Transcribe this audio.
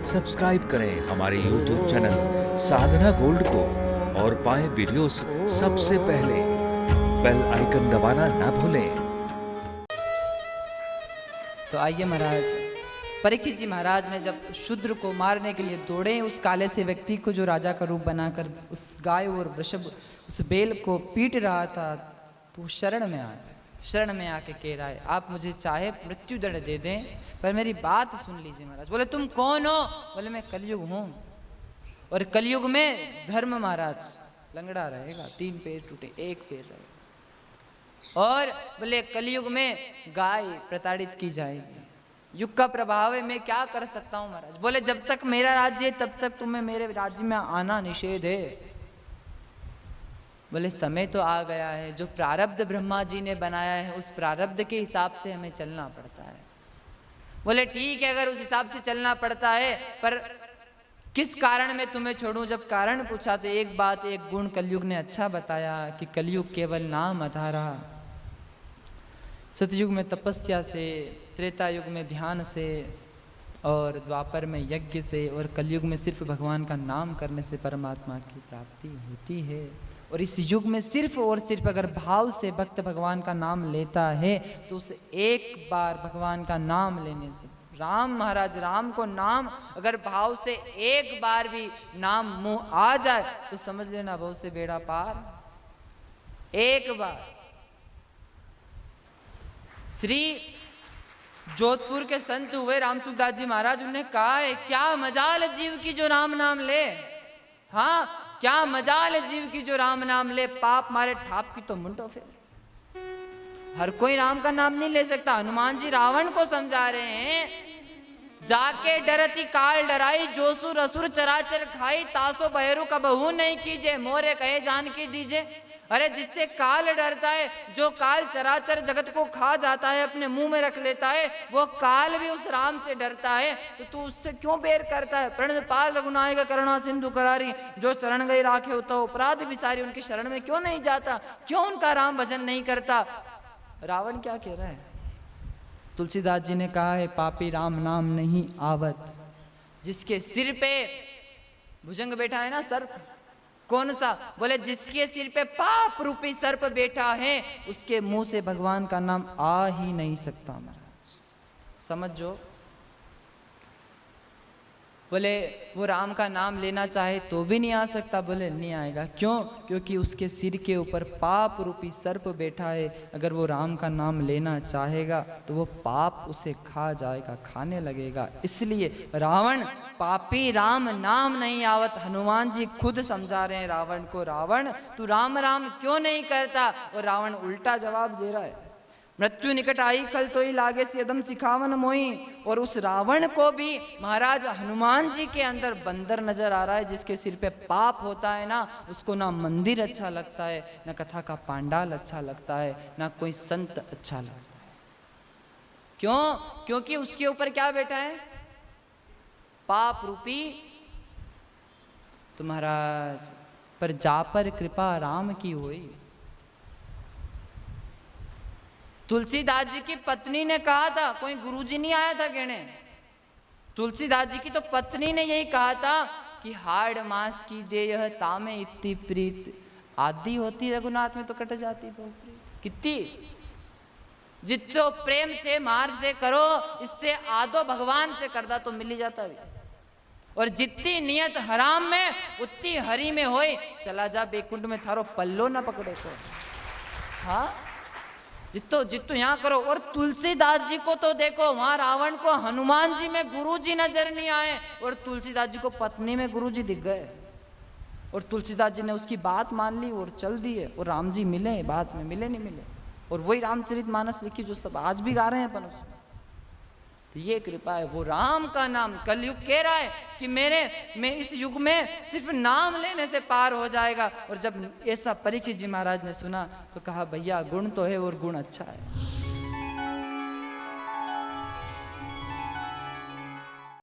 Subscribe करें हमारे YouTube channel साधना gold को और पाएं वीडियोस सबसे पहले। बेल आइकन दबाना ना भूलें। तो आइए महाराज, परीक्षित जी महाराज ने जब शूद्र को मारने के लिए दौड़े, उस काले से व्यक्ति को जो राजा का रूप बनाकर उस गाय और वृषभ उस बेल को पीट रहा था, तो वो शरण में आए। शरण में आके कह रहा है, आप मुझे चाहे मृत्यु दंड दे दें पर मेरी बात सुन लीजिए महाराज। बोले तुम कौन हो? बोले मैं कलयुग हूँ, और कलयुग में धर्म महाराज लंगड़ा रहेगा, 3 पैर टूटे 1 पैर रहेगा। और बोले कलयुग में गाय प्रताड़ित की जाएगी। युग का प्रभाव है, मैं क्या कर सकता हूँ महाराज? बोले जब तक मेरा राज्य है तब तक तुम्हें मेरे राज्य में आना निषेध है। बोले समय तो आ गया है, जो प्रारब्ध ब्रह्मा जी ने बनाया है उस प्रारब्ध के हिसाब से हमें चलना पड़ता है। बोले ठीक है, अगर उस हिसाब से चलना पड़ता है, पर किस कारण मैं तुम्हें छोड़ूं? जब कारण पूछा तो एक बात, एक गुण कलयुग ने अच्छा बताया कि कलयुग केवल नाम आधारा। सतयुग में तपस्या से, त्रेता युग में ध्यान से, और द्वापर में यज्ञ से, और कलयुग में सिर्फ भगवान का नाम करने से परमात्मा की प्राप्ति होती है। और इस युग में सिर्फ और सिर्फ अगर भाव से भक्त भगवान का नाम लेता है तो उसे एक बार भगवान का नाम लेने से, राम महाराज राम को नाम अगर भाव से एक बार भी नाम मुंह आ जाए तो समझ लेना भाव से बेड़ा पार। एक बार श्री जोधपुर के संत हुए रामसुखदास जी महाराज, उन्होंने कहा है क्या मजाल जीव की जो राम नाम ले। हाँ, क्या मजाल जीव की जो राम नाम ले, पाप मारे ठाप की तो मुंडो फेर। हर कोई राम का नाम नहीं ले सकता। हनुमान जी रावण को समझा रहे हैं, जाके डरती काल डराई, जोसुर असुर चराचर खाई, तासो बहरू का बहू नहीं कीजे, मोरे कहे जान की दीजे। अरे जिससे काल डरता है, जो काल चराचर जगत को खा जाता है, अपने मुंह में रख लेता है, वो काल भी उस राम से डरता है, तो तू उससे क्यों बैर करता है? प्रणत पाल रघुनायक करुणा सिंधु करारी, जो शरण गई राखे होता अपराध विसारी। उनकी शरण में क्यों नहीं जाता? क्यों उनका राम भजन नहीं करता? रावण क्या कह रहा है? तुलसीदास जी ने कहा है, पापी राम नाम नहीं आवत। जिसके सिर पे भुजंग बैठा है ना, सर्प, कौन सा? बोले जिसके सिर पे पाप रूपी सर्प बैठा है उसके मुंह से भगवान का नाम आ ही नहीं सकता महाराज, समझो। बोले वो राम का नाम लेना चाहे तो भी नहीं आ सकता। बोले नहीं आएगा, क्यों? क्योंकि उसके सिर के ऊपर पाप रूपी सर्प बैठा है। अगर वो राम का नाम लेना चाहेगा तो वो पाप उसे खा जाएगा, खाने लगेगा। इसलिए रावण पापी राम नाम नहीं आवत। हनुमान जी खुद समझा रहे हैं रावण को, रावण तू राम राम क्यों नहीं करता? और रावण उल्टा जवाब दे रहा है, मृत्यु निकट आई खल तो ही लागे सियदम सिखावन मोही। और उस रावण को भी महाराज हनुमान जी के अंदर बंदर नजर आ रहा है। जिसके सिर पे पाप होता है ना, उसको ना मंदिर अच्छा लगता है, ना कथा का पांडाल अच्छा लगता है, ना कोई संत अच्छा लगता है। क्यों? क्योंकि उसके ऊपर क्या बैठा है? पाप रूपी। तो महाराज पर जा पर कृपा राम की हुई। तुलसीदास जी की पत्नी ने कहा था, कोई गुरुजी नहीं आया था कहने, तुलसीदास जी की तो पत्नी ने यही कहा था कि हाड़ मास की दे यह तामे इतनी प्रीत, आदि होती रघुनाथ में तो कट जाती बहुत प्रीत। कितनी जितो प्रेम थे मार से करो, इससे आदो भगवान से करदा तो मिल ही जाता भी। और जितनी नियत हराम में उतनी हरी में होए, चला जा बेकुंड में थारो पल्लो ना पकड़े को। हाँ, जितो जितो यहाँ करो। और तुलसीदास जी को तो देखो, वहां रावण को हनुमान जी में गुरुजी नजर नहीं आए और तुलसीदास जी को पत्नी में गुरुजी दिख गए। और तुलसीदास जी ने उसकी बात मान ली और चल दिए। और राम जी मिले, बाद में मिले नहीं मिले, और वही रामचरितमानस लिखी जो सब आज भी गा रहे हैं अपन उसमें। तो ये कृपा है, वो राम का नाम। कलयुग कह रहा है कि मैं इस युग में सिर्फ नाम लेने से पार हो जाएगा। और जब ऐसा परीक्षित जी महाराज ने सुना तो कहा भैया गुण तो है और गुण अच्छा है।